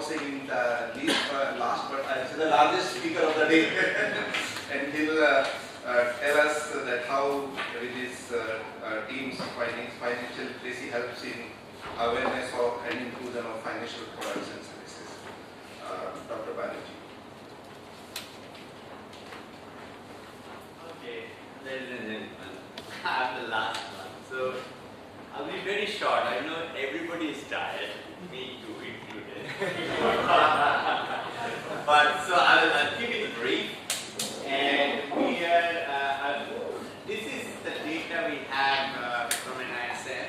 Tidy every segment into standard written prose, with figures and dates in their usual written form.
announcing the the largest speaker of the day, and he'll tell us that how with his team's financial literacy helps in awareness of and inclusion of financial products and services. Dr. Banerjee. Okay, ladies and gentlemen, I'm the last one, so I'll be very short. I know everybody is tired, me too included. But so I'll keep it brief. And we are, this is the data we have from an ISN.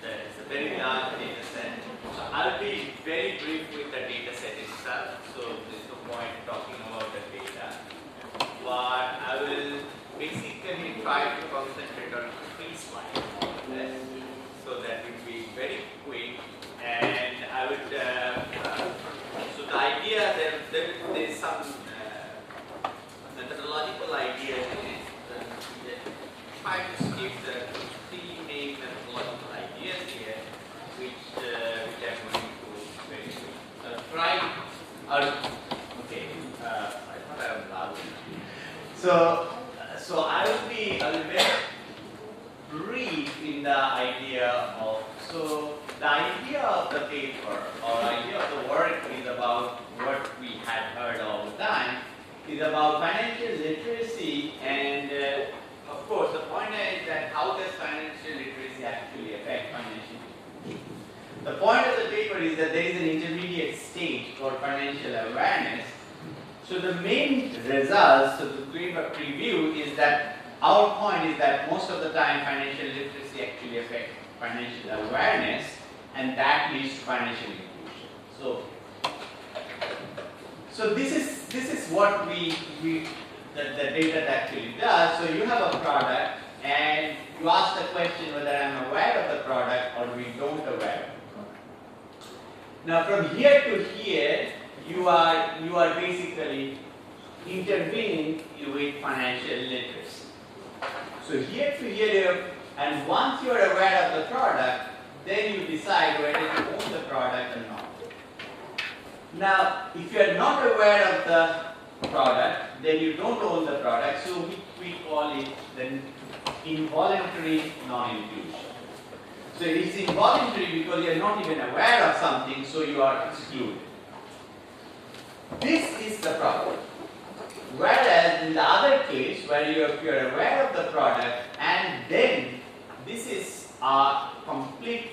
It's a very large data set. So I'll be very brief with the data set itself. So there's no point talking about the data. But I will basically try to concentrate on 3 slides on this, so that it will be very quick. And I would, so the idea, there is some methodological ideas in it. Try to skip the 3 main methodological ideas here, which I'm going to very quick. Try, okay, I thought I was loud. So I will be very brief in the idea of, so the idea of the paper or idea of the work is about what we had heard all the time, is about financial literacy, and of course the point is that how does financial literacy actually affect financial literacy? The point of the paper is that there is an intermediate stage called financial awareness. So the main results, so to give a preview, is that our point is that most of the time financial literacy actually affects financial awareness, and that leads to financial inclusion. So this is what the data actually does. So you have a product and you ask the question whether I'm aware of the product or we don't aware of the product. Now from here to here, you are basically intervening with financial literacy. So here to here, and once you are aware of the product, then you decide whether you own the product or not. Now, if you are not aware of the product, then you don't own the product, so we call it the involuntary non-inclusion. So it's involuntary because you are not even aware of something, so you are excluded. This is the problem. Whereas in the other case, where you are aware of the product, and then this is a complete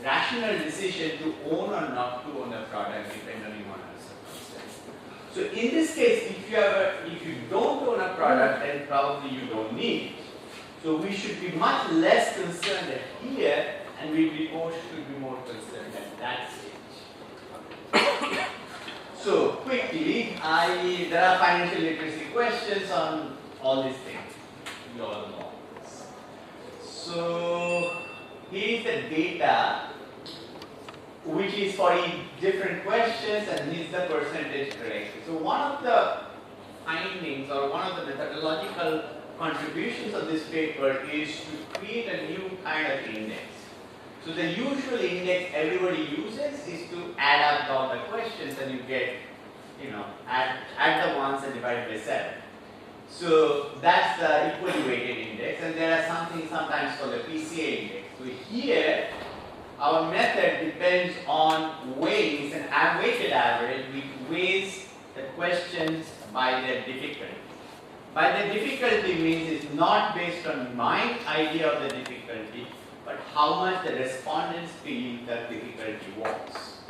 rational decision to own or not to own a product depending on the circumstances. So in this case, if you don't own a product, then probably you don't need it. So we should be much less concerned at here, and should be more concerned at that stage. So quickly, there are financial literacy questions on all these things. You all know this. So here is the data, which is for each different questions, and here's the percentage correction. So one of the findings or one of the methodological contributions of this paper is to create a new kind of index. So the usual index everybody uses is to add up all the questions, and you get, add the ones and divide by 7. So that's the equally weighted index, and there are something sometimes called the PCA index. So here, our method depends on weighing, it's an weighted average, which weighs the questions by their difficulty. By the difficulty means it's not based on my idea of the difficulty, but how much the respondents feel the difficulty was.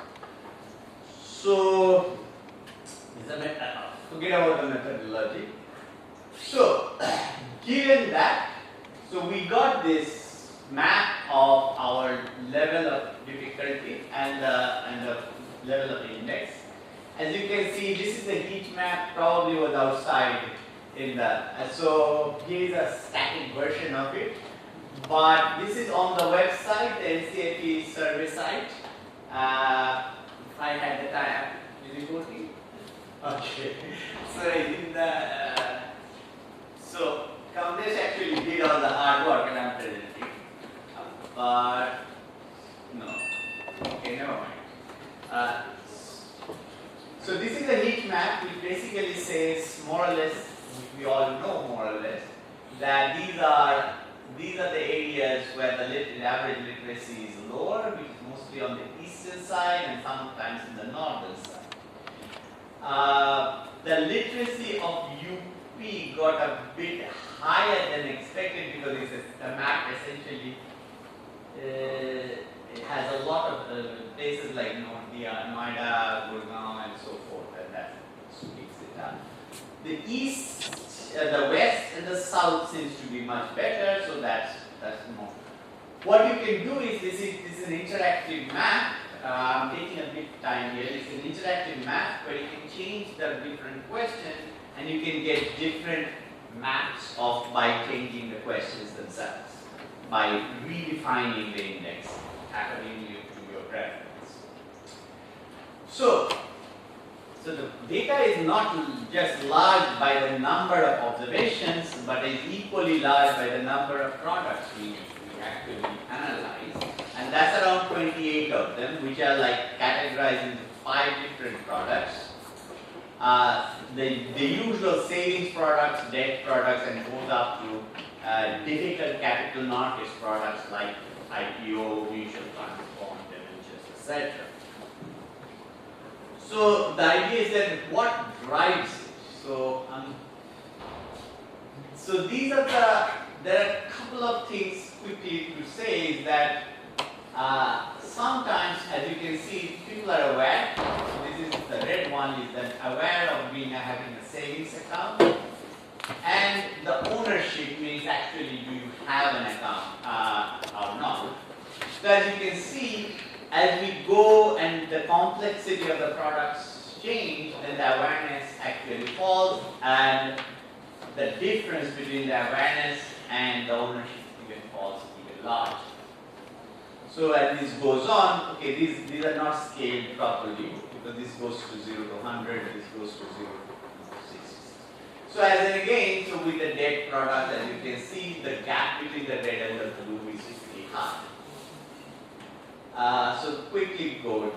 So, forget about the methodology. So, given that, so we got this map of our level of difficulty and the level of index. As you can see, this is the heat map, probably was outside in the, so here is a static version of it. But this is on the website, the NCAP survey site. If I had the time, is it working? Okay. So in the, so Kamlesh actually did all the hard work and I'm presenting. But no. Okay, never mind. So this is a heat map which basically says more or less, which we all know more or less, that these are the areas where the average literacy is lower, which is mostly on the eastern side and sometimes in the northern side. The literacy of UP got a bit higher than expected because the map essentially it has a lot of places like Noida, Gurgaon, and so forth, and that speaks it up. The east, the west, and the south seems to be much better, so that's more. What you can do is this is an interactive map. I'm taking a bit time here. It's an interactive map where you can change the different questions, and you can get different maps by changing the questions themselves, by redefining the index according to your preference. So the data is not just large by the number of observations, but is equally large by the number of products we actually analyze. And that's around 28 of them, which are like categorized into 5 different products. The usual savings products, debt products, and goes up to difficult capital markets products like IPO, mutual funds, bond debentures, etc. So the idea is that what drives it? So these are there are a couple of things quickly to say is that sometimes, as you can see, people are aware. So this is the red one is that aware of having a savings account, and the ownership means actually do you have an account or not. So as you can see, as we go and the complexity of the products change, then the awareness actually falls, and the difference between the awareness and the ownership even falls even large. So as this goes on, okay, these are not scaled properly because this goes to 0 to 100, this goes to 0 to 60. So as in again, so with the debt product, as you can see, the gap between the red and the blue is pretty high. So quickly go.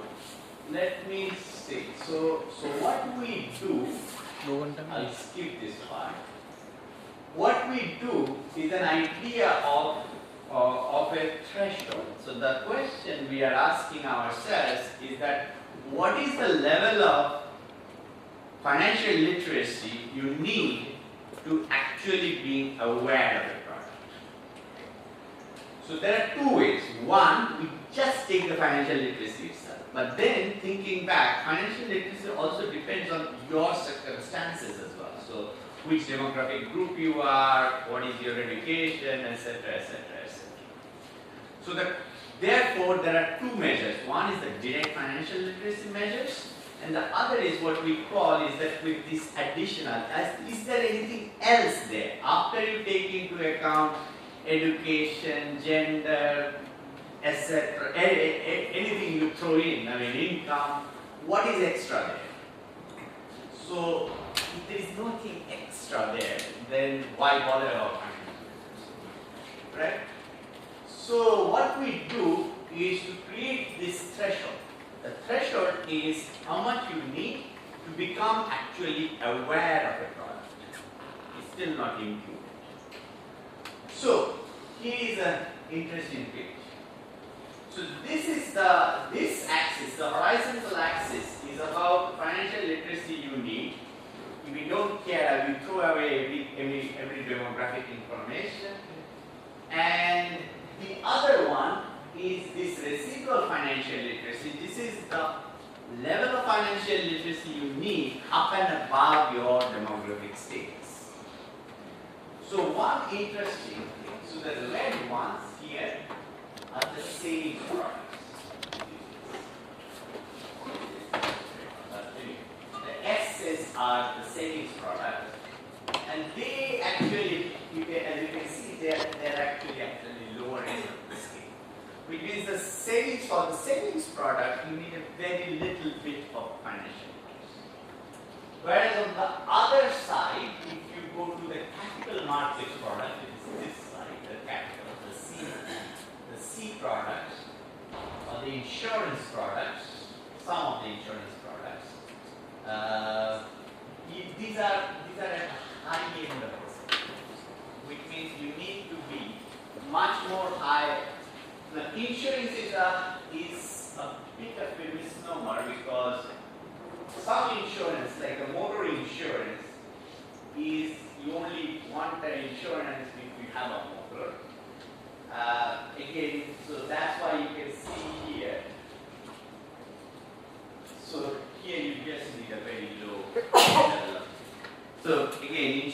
Let me see. So what we do, I'll skip this part. What we do is an idea of a threshold. So the question we are asking ourselves is that what is the level of financial literacy you need to actually be aware of the product? So there are 2 ways. One, we just take the financial literacy itself. But then thinking back, financial literacy also depends on your circumstances as well. So which demographic group you are, what is your education, etc., etc., etc. So therefore, there are 2 measures. One is the direct financial literacy measures, and the other is what we call is that with this additional, is there anything else there? After you take into account education, gender, etc., anything you throw in, I mean income, what is extra there? So if there is nothing extra there, then why bother about financial literacy? Right? So what we do is to create this threshold. The threshold is how much you need to become actually aware of a product. It's still not included. So here is an interesting picture. So this axis, the horizontal axis, is about financial literacy you need. If we don't care, we throw away every demographic information. And the other one is this residual financial literacy. This is the level of financial literacy you need up and above your demographic status. So one interesting thing, so the red ones here are the savings products. The X's are the savings products, and they actually, as you can see, they're actually lower end of the scale. Which means the savings for the savings product, you need a very little bit of financial literacy. Whereas on the other side, if you go to the capital markets product, it is this side, the capital, the C products, or the insurance products, some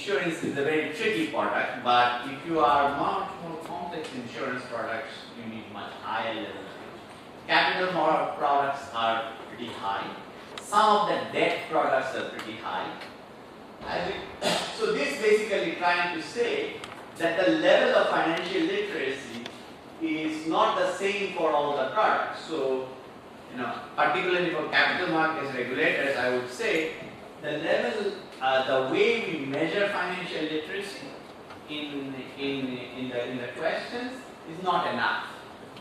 insurance is a very tricky product, but if you are much more complex insurance products, you need much higher level. Capital products are pretty high. Some of the debt products are pretty high. So this basically trying to say that the level of financial literacy is not the same for all the products. So, particularly for capital markets regulators, I would say the level, the way we measure financial literacy in the questions is not enough.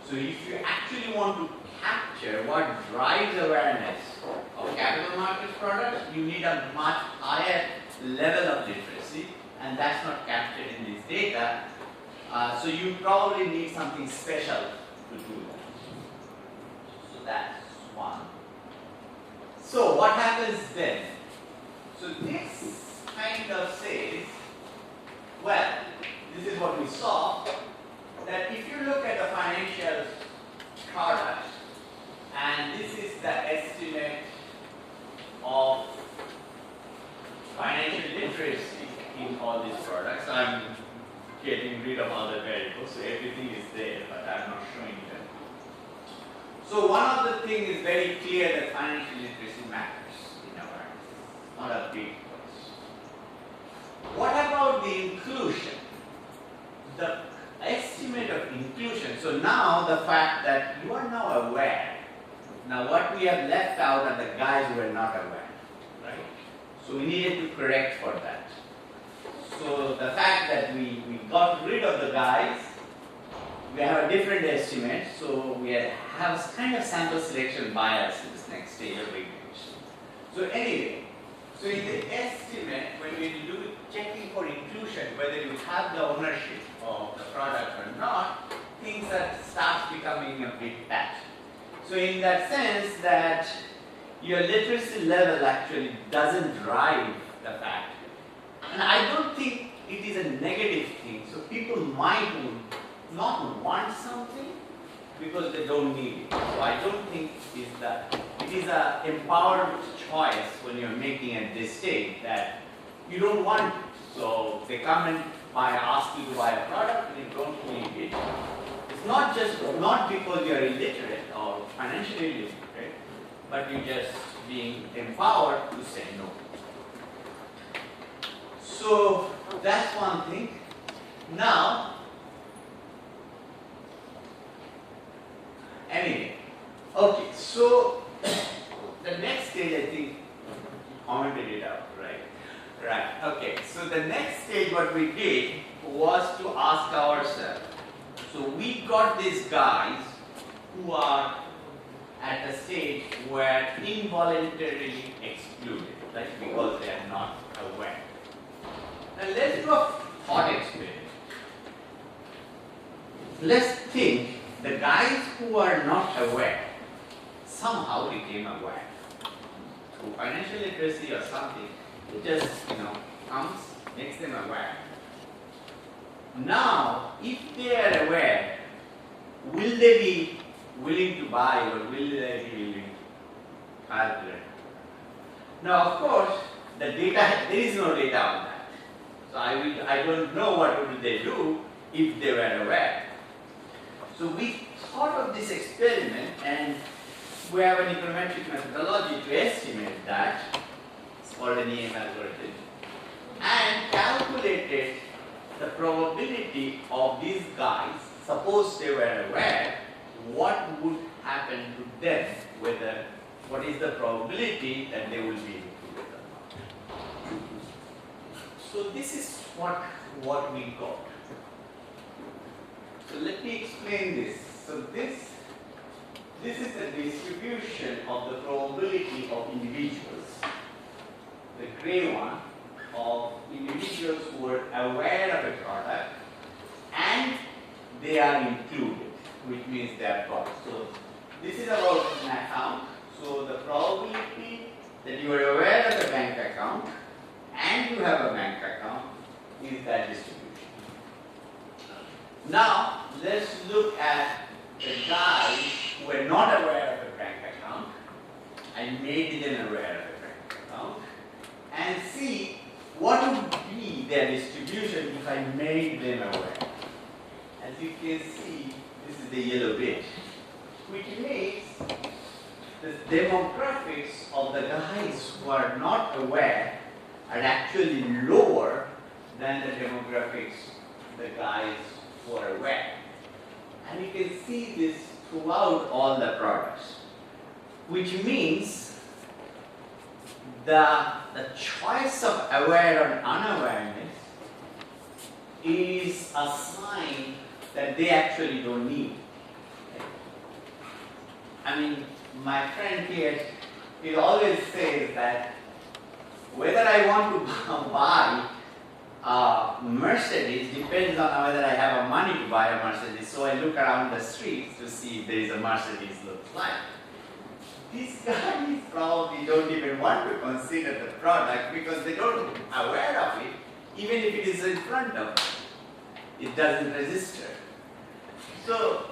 So if you actually want to capture what drives awareness of capital markets products, you need a much higher level of literacy, and that's not captured in this data. So you probably need something special to do that. So that's one. So what happens then? So this kind of says, well, this is what we saw, that if you look at the financial products, and this is the estimate of financial literacy in all these products. I'm getting rid of other variables, so everything is there, but I'm not showing them. So one of the things is very clear that financial literacy matters in awareness, not a big question. What about the inclusion? The estimate of inclusion. So now the fact that you are now aware. Now what we have left out are the guys who are not aware, right? So we needed to correct for that. So the fact that we got rid of the guys, we have a different estimate, so we have a kind of sample selection bias in this next stage of regression. So anyway, so in the estimate, when we do checking for inclusion, whether you have the ownership of the product or not, things that starts becoming a bit patchy. So in that sense that your literacy level actually doesn't drive the fact. And I don't think it is a negative thing. So people might not want something because they don't need it. So I don't think it is an empowered choice when you're making at this stage that you don't want it. So they come and ask you to buy a product and you don't need it. It's not because you're illiterate or financially illiterate, but you're just being empowered to say no. So that's one thing. Now, anyway, okay, so the next stage I think commented it out, right? Right, okay, so the next stage what we did was to ask ourselves, so we got these guys who are at a stage where involuntarily excluded, right, because they are not aware. Now let's do a thought experiment. Let's think the guys who are not aware somehow became aware through financial literacy or something. It just comes, makes them aware. Now, if they are aware, will they be willing to buy or will they be willing to calculate? Now, of course, the data, there is no data on that. So I don't know what would they do if they were aware. So we thought of this experiment and we have an econometric methodology to estimate that. It's called an EM algorithm. And calculated the probability of these guys, suppose they were aware, what would happen to them, what is the probability that they will be included or not. So this is what we got. So let me explain this. So this is the distribution of the probability of individuals. The gray one of individuals who are aware of a product and they are included, which means they are got. So this is about an account. So the probability that you are aware of a bank account and you have a bank account is that distribution. Now let's look at the guys who are not aware of a bank account and made them aware of a bank account and see what would be their as you can see, this is the yellow bit, which means the demographics of the guys who are not aware are actually lower than the demographics of the guys who are aware. And you can see this throughout all the products, which means the choice of aware or unawareness is a sign that they actually don't need. I mean, my friend here, he always says that whether I want to buy a Mercedes depends on whether I have money to buy a Mercedes. So I look around the streets to see if there is a Mercedes looks like. These guys probably don't even want to consider the product because they don't aware of it. Even if it is in front of them, it doesn't register. So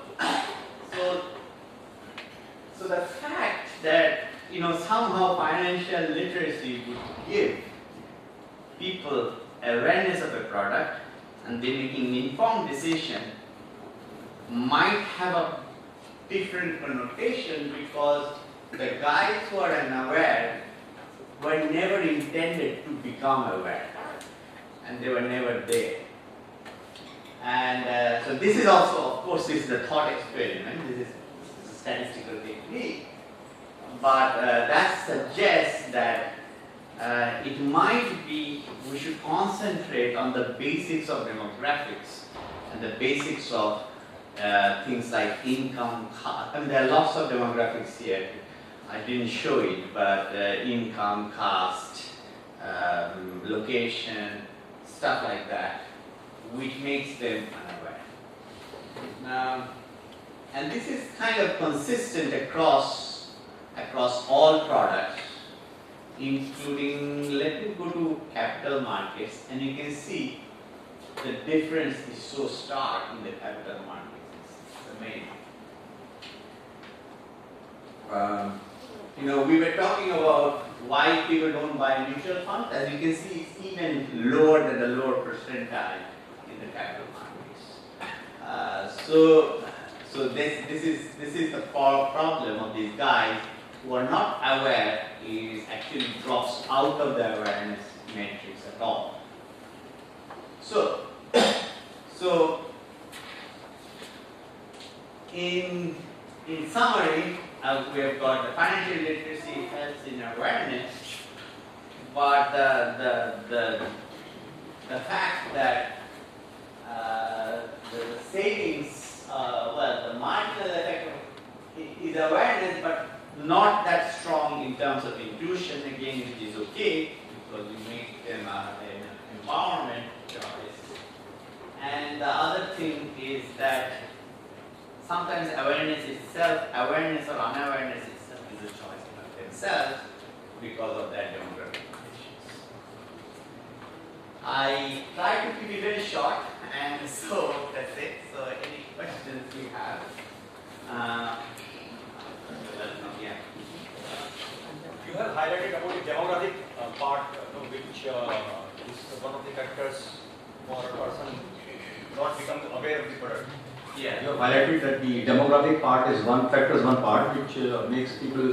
the fact that somehow financial literacy would give people awareness of a product and they making an informed decision might have a different connotation because the guys who are unaware were never intended to become aware and they were never there. And so this is also, of course, this is a thought experiment, this is a statistical technique, but that suggests that it might be we should concentrate on the basics of demographics and the basics of things like income. I mean, there are lots of demographics here. I didn't show it, but income, caste, location, stuff like that, which makes them unaware. And this is kind of consistent across all products, including, let me go to capital markets, and you can see the difference is so stark in the capital markets. It's amazing. We were talking about why people don't buy mutual funds. As you can see, it's even lower than the lower percentile in the capital markets. So this is the problem of these guys who are not aware. Is actually drops out of the awareness matrix at all. So in summary, we have got the financial literacy helps in awareness, but the fact that the savings, the marginal effect is awareness, but not that strong in terms of intuition. Again, it is okay because you make them an empowerment choice. And the other thing is that sometimes awareness itself, awareness or unawareness itself is a choice of themselves because of their demographic conditions. I try to keep it very short, and so that's it. So any questions you have? You have highlighted about the demographic part, which is one of the factors for a person not become aware of the product. Yeah. You have highlighted that the demographic part is one part which makes people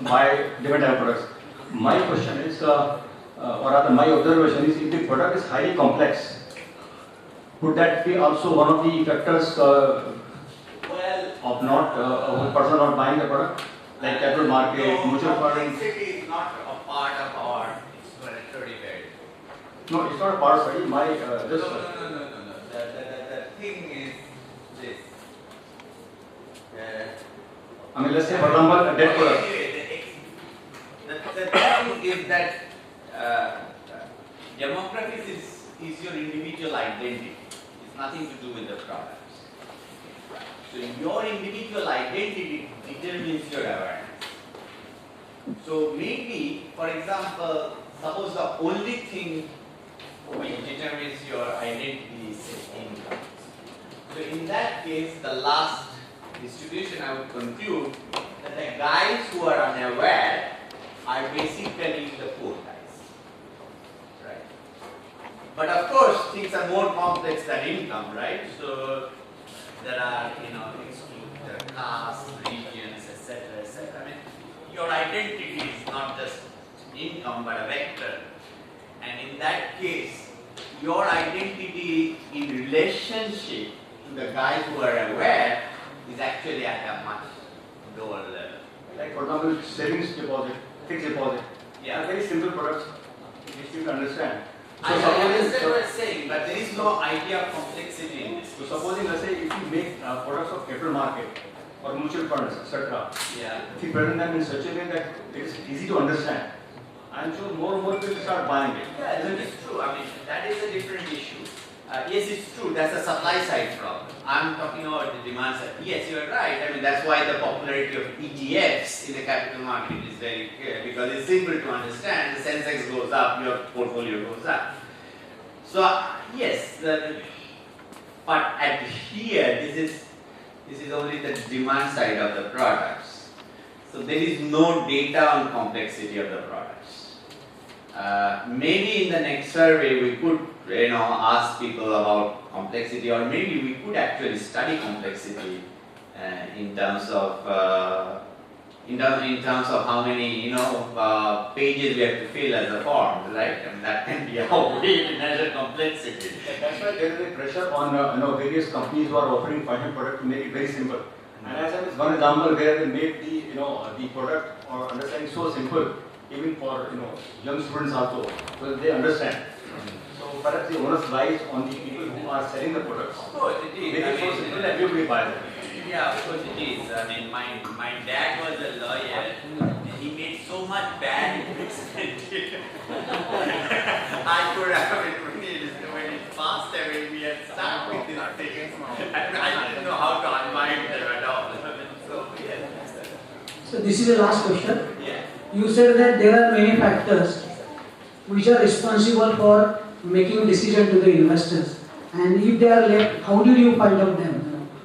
buy different type of products. My question is, or rather my observation is, if the product is highly complex, would that be also one of the factors of not of a person not buying the product, like capital market, mutual fund? Complexity is not a part of our exploratory value. No, it's not a part study. My No. The thing is this. I mean, let's say for example, a debt product. Anyway, the thing is that demographics is your individual identity. It's nothing to do with the products. So your individual identity determines your awareness. So maybe, for example, suppose the only thing which determines your identity is income. So in that case, the last distribution I would conclude that the guys who are unaware are basically the poor guys. Right? But of course, things are more complex than income, right? So there are, caste, regions, etc., etc. I mean, your identity is not just income, but a vector. And in that case, your identity in relationship to the guys who are aware is actually at a much lower level. Like for example, savings deposit, fixed deposit. Yeah. Very simple products, which you can understand. I understand what you're saying, but there is no idea of complexity in this. So supposing, let's say, if you make products of capital market or mutual funds, etc., Yeah. if you present them in such a way that it is easy to understand, I'm sure more and more people start buying it. Yeah, that is true. I mean, that is a different issue. Yes, it's true. That's a supply side problem. I'm talking about the demand side. Yes, you're right. I mean, that's why the popularity of ETFs in the capital market is very clear, because it's simple to understand. The Sensex goes up, your portfolio goes up. So yes, but at here, this is only the demand side of the products. So there is no data on complexity of the products. Maybe in the next survey we could, ask people about complexity, or maybe we could actually study complexity in terms of how many pages we have to fill as a form, right? And that can be a way to measure complexity. That's why there is a pressure on various companies who are offering financial product to make it very simple. And as I one example where they made the product or understanding so simple, even for young students also, so that they understand. So perhaps the onus lies on the people who are selling the products. Of course it is. Make it so simple that everybody buys it. Yeah, of course it is. I mean, my dad was a lawyer, and he made so much bad investment. I could have it when it passed away, we had stuck with this thing. I didn't know how to unwind them at all. So, yes. So this is the last question. Yeah. You said that there are many factors which are responsible for making decision to the investors, and if they are left, how did you find out them?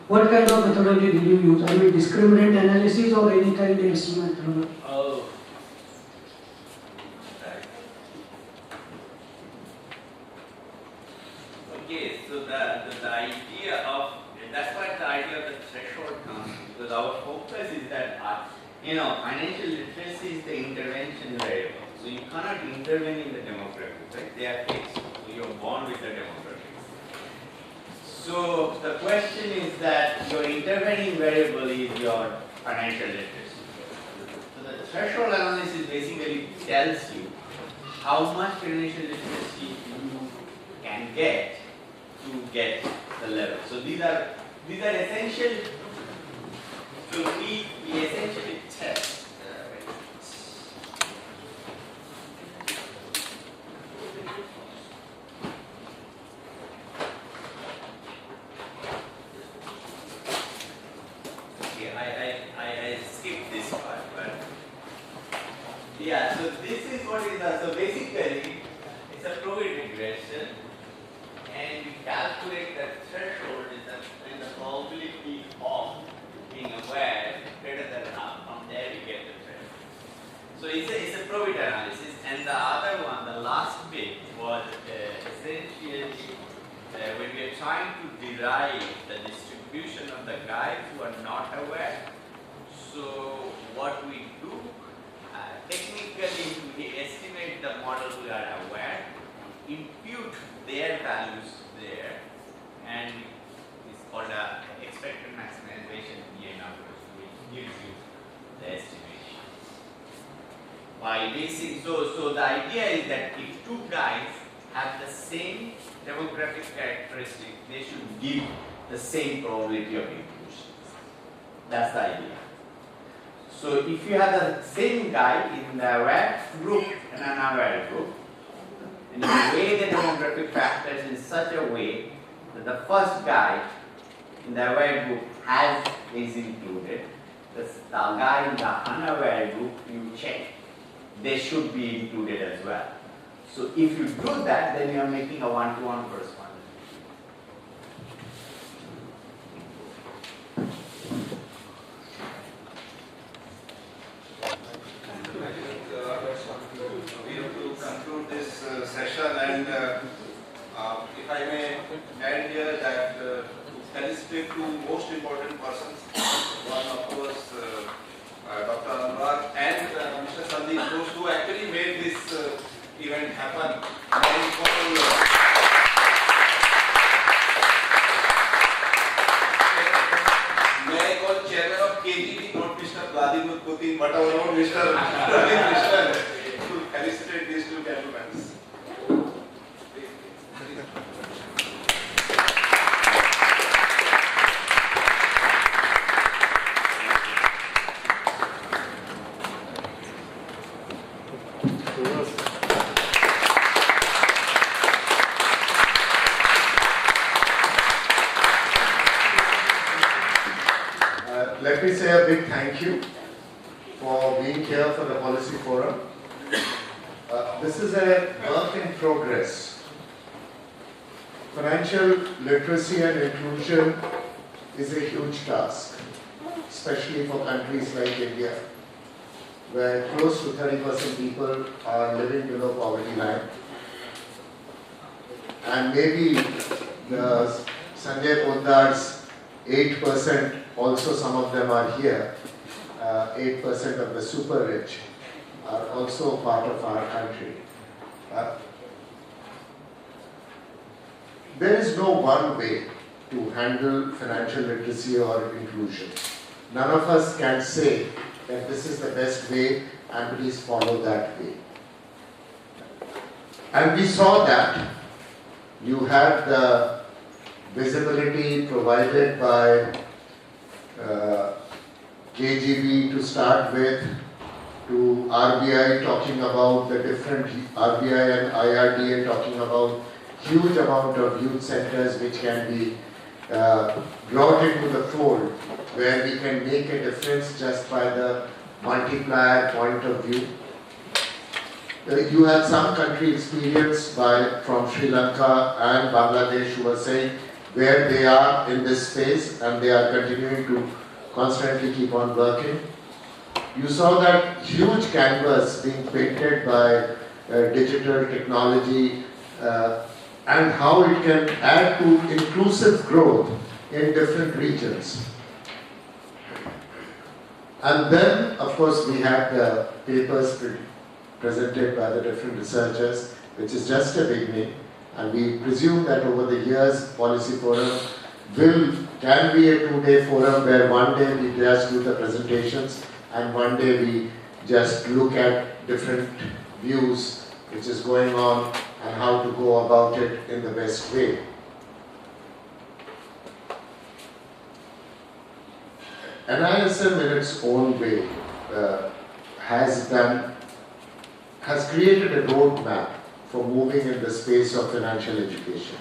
What kind of methodology did you use? I mean, discriminant analysis or any kind of methodology? Oh. Okay, so the idea of, that's why the idea of the threshold comes, because our focus is that, financial literacy is the intervention variable. So you cannot intervene in the demographics, right? They are fixed. So you are born with the demographics. So the question is that your intervening variable is your financial literacy. So the threshold analysis basically tells you how much financial literacy you can get to get the level. So these are essential. So we essentially test. I skipped this part, but yeah, so this is what is so basically it's a probability regression, and we calculate the threshold and the probability of being aware greater than half. From there we get the threshold. So it's a probability analysis, and the other one, the last bit, was essentially when we are trying to derive the distribution of the guys who are not aware. So what we do, technically we estimate the model who are aware, impute their values there, and it's called a expected maximization BA numbers, which gives you the estimation. By basing, so the idea is that if two guys have the same demographic characteristic, they should give the same probability of inclusion. That's the idea. So if you have the same guy in the aware group and an unaware group, and you weigh the demographic factors in such a way that the first guy in the aware group is included, the guy in the unaware group you check, they should be included as well. So if you do that, then you are making a one-to-one correspondence. We have to conclude this session, and have fun. May I call chairman of KGB, not Mr. Vladimir Putin, but our own Mr. Ravi Krishnan to felicitate these two gentlemen. Let me say a big thank you for being here for the Policy Forum. This is a work in progress. Financial literacy and inclusion is a huge task, especially for countries like India, where close to 30% people are living below poverty line. And maybe the Sanjay Poddar's 8%, also some of them are here, 8% of the super rich are also part of our country. There is no one way to handle financial literacy or inclusion. None of us can say that this is the best way and please follow that way. And we saw that you had the visibility provided by KGB to start with, to RBI talking about the different, RBI and IRDA talking about huge amount of youth centers which can be brought into the fold, where we can make a difference just by the multiplier point of view. You had some country experience from Sri Lanka and Bangladesh who were saying where they are in this space and they are continuing to constantly keep on working. You saw that huge canvas being painted by digital technology and how it can add to inclusive growth in different regions. And then, of course, we had the papers presented by the different researchers, which is just a beginning. And we presume that over the years, Policy Forum can be a 2-day forum where one day we just do the presentations and one day we just look at different views which is going on and how to go about it in the best way. NISM in its own way has created a roadmap for moving in the space of financial education.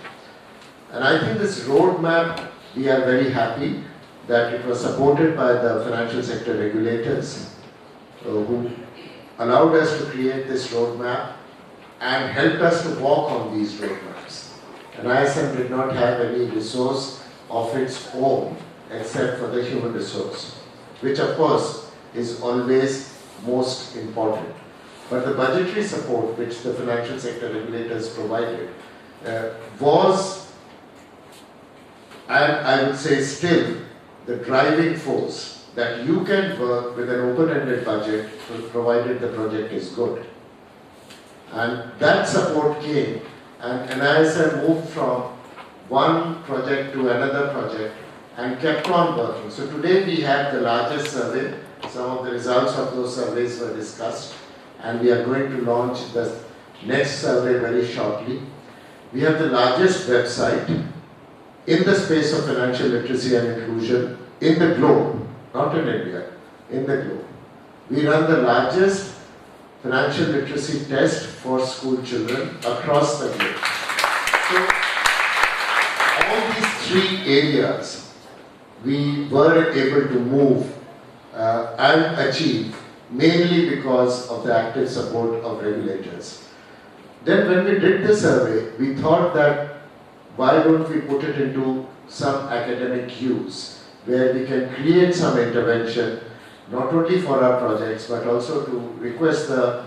And I think this roadmap, we are very happy that it was supported by the financial sector regulators who allowed us to create this roadmap and helped us to walk on these roadmaps. And ISM did not have any resource of its own except for the human resource, which of course is always most important. But the budgetary support which the financial sector regulators provided was, and I would say still, the driving force that you can work with an open-ended budget provided the project is good. And that support came, and NISM moved from one project to another project and kept on working. So today we have the largest survey. Some of the results of those surveys were discussed, and we are going to launch the next survey very shortly. We have the largest website in the space of financial literacy and inclusion in the globe, not in India, in the globe. We run the largest financial literacy test for school children across the globe. So, all these three areas we were able to move and achieve mainly because of the active support of regulators. Then when we did the survey, we thought that why don't we put it into some academic use where we can create some intervention not only for our projects but also to request the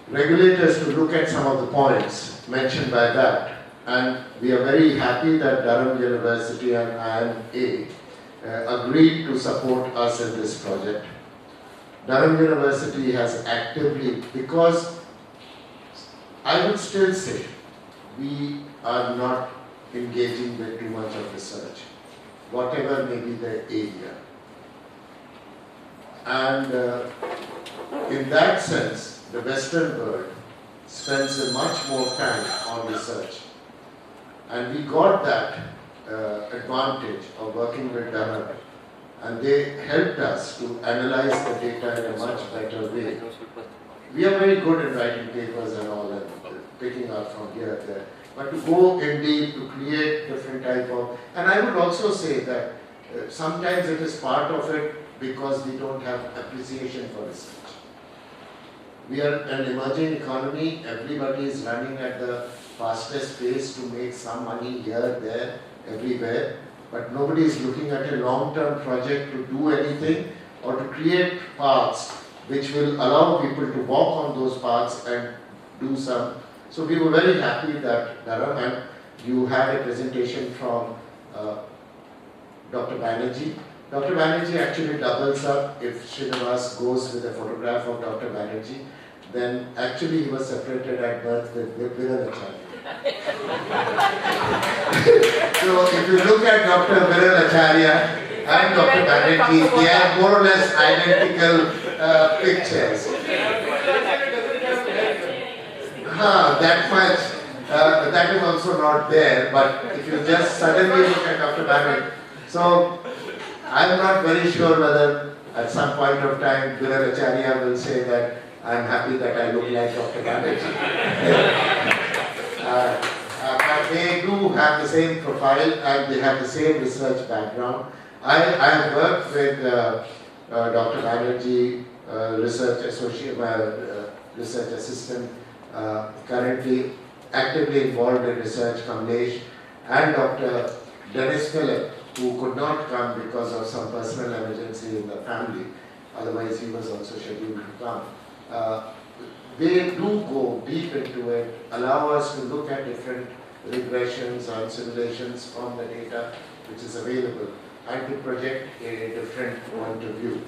regulators to look at some of the points mentioned by that. And we are very happy that Durham University and IMA agreed to support us in this project. Durham University has actively, because I would still say we are not engaging with too much of research, whatever may be the area. And in that sense, the Western world spends a much more time on research. And we got that advantage of working with Durham, and they helped us to analyze the data in a much better way. We are very good in writing papers and all, and picking up from here and there. But to go indeed to create different type of, and I would also say that sometimes it is part of it because we don't have appreciation for research. We are an emerging economy, everybody is running at the fastest pace to make some money here, there, everywhere, but nobody is looking at a long-term project to do anything or to create paths which will allow people to walk on those paths and do some. So we were very happy that Durham, and you had a presentation from Dr. Banerjee. Dr. Banerjee actually doubles up. If Srinivas goes with a photograph of Dr. Banerjee, then actually he was separated at birth with Viralacharya. So if you look at Dr. Viralacharya and Dr. Banerjee, they are more or less identical pictures. That much, that is also not there, but if you just suddenly look at Dr. Banerjee, so I am not very sure whether at some point of time Viralacharya will say that I am happy that I look like Dr. Banerjee. But they do have the same profile and they have the same research background. I have worked with Dr. Banerjee, research associate, research assistant, currently actively involved in research, Kamlesh, and Dr. Dennis Philip, who could not come because of some personal emergency in the family. Otherwise, he was also scheduled to come. They do go deep into it, allow us to look at different regressions or simulations from the data which is available and to project a different point of view.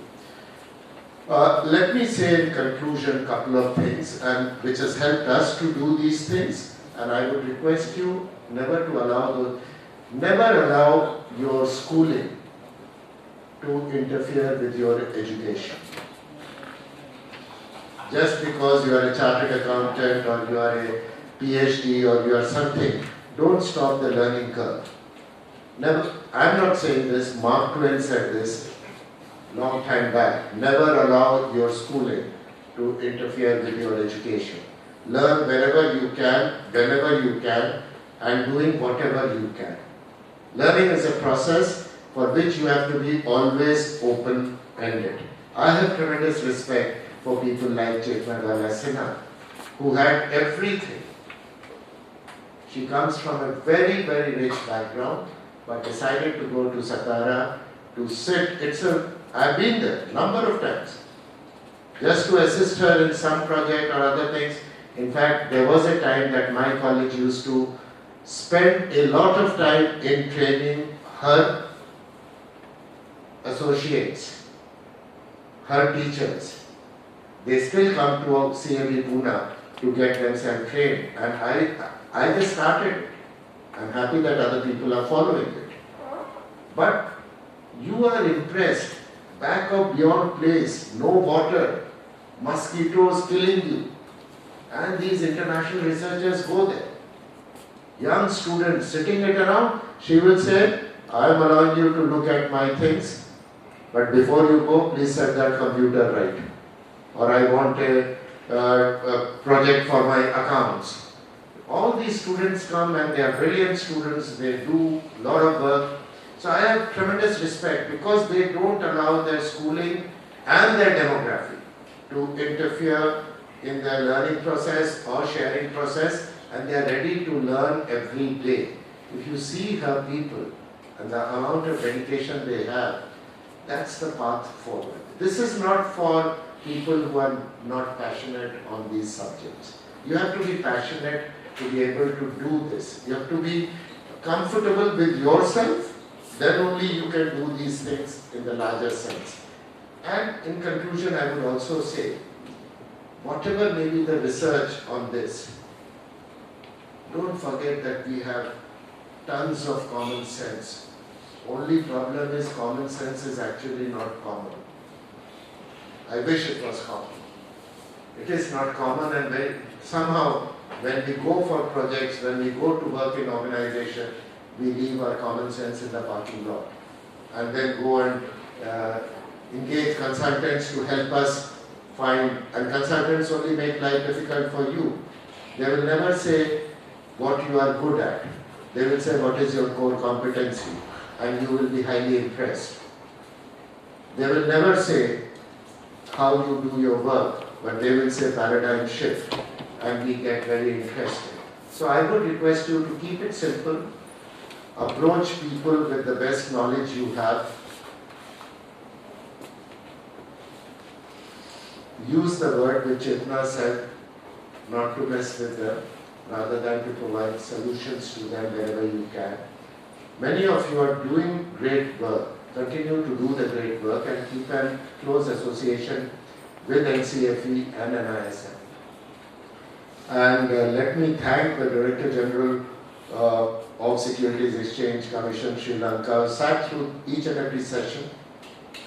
Let me say in conclusion a couple of things and which has helped us to do these things, and I would request you never allow your schooling to interfere with your education. Just because you are a chartered accountant or you are a PhD or you are something, don't stop the learning curve. Never, I'm not saying this, Mark Twain said this long time back. Never allow your schooling to interfere with your education. Learn wherever you can, whenever you can, and doing whatever you can. Learning is a process for which you have to be always open-ended. I have tremendous respect for people like Chetnadala Sinha, who had everything. She comes from a very, very rich background, but decided to go to Satara to sit. I've been there a number of times, just to assist her in some project or other things. In fact, there was a time that my college used to spend a lot of time in training her associates, her teachers. They still come to CAB Pune to get themselves trained, and I just started it. I'm happy that other people are following it. But you are impressed, back of beyond place, no water, mosquitoes killing you, and these international researchers go there. Young students sitting it around, she will say, I am allowing you to look at my things, but before you go, please set that computer right. Or I want a project for my accounts. All these students come and they are brilliant students, they do a lot of work. So I have tremendous respect because they don't allow their schooling and their demography to interfere in their learning process or sharing process, and they are ready to learn every day. If you see her people and the amount of dedication they have, that's the path forward. This is not for people who are not passionate on these subjects. You have to be passionate to be able to do this. You have to be comfortable with yourself, then only you can do these things in the larger sense. And in conclusion, I would also say, whatever may be the research on this, don't forget that we have tons of common sense. Only problem is common sense is actually not common. I wish it was common. It is not common, and somehow when we go for projects, when we go to work in organization, we leave our common sense in the parking lot and then go and engage consultants to help us find, and consultants only make life difficult for you. They will never say what you are good at. They will say what is your core competency, and you will be highly impressed. They will never say how you do your work, but they will say paradigm shift, and we get very interested. So I would request you to keep it simple, approach people with the best knowledge you have, use the word which Itna said, not to mess with them, rather than to provide solutions to them wherever you can. Many of you are doing great work. Continue to do the great work and keep a close association with NCFE and NISM. And let me thank the Director General of Securities Exchange Commission Sri Lanka, who sat through each and every session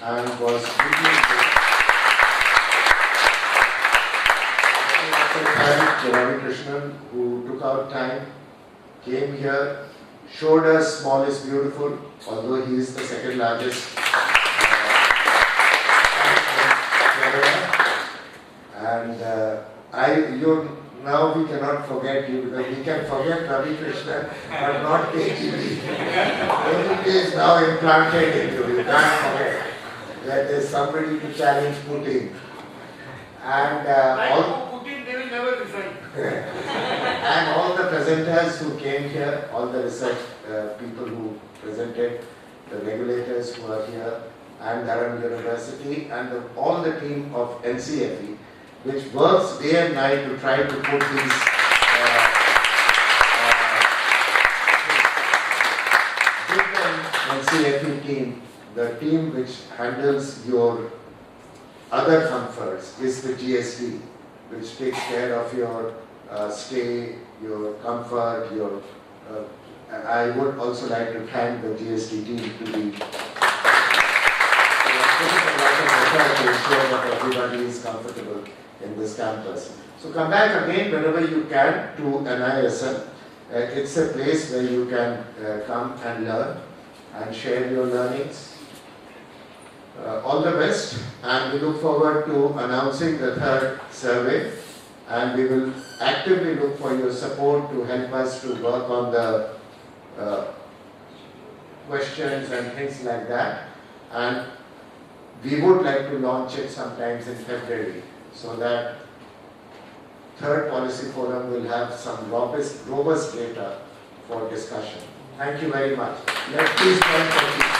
and was really thank Ravi Krishnan, who took out time, came here, showed us small is beautiful, although he is the second largest and now we cannot forget you, because we can forget Ravi Krishnan but not KGB. KGB is now implanted into you, can't forget that there is somebody to challenge Putin. And and all the presenters who came here, all the research people who presented, the regulators who are here, and Durham University, and all the team of NCFE, which works day and night to try to put these NCFE team, the team which handles your other comforts, is the GST, which takes care of your stay, your comfort, your. I would also like to thank the GST team to be putting a lot of effort to ensure that everybody is comfortable in this campus. So come back again whenever you can to NISM. It's a place where you can come and learn and share your learnings. All the best, and we look forward to announcing the third survey, and we will actively look for your support to help us to work on the questions and things like that. And we would like to launch it sometimes in February, so that third policy forum will have some robust data for discussion. Thank you very much. Let's please join for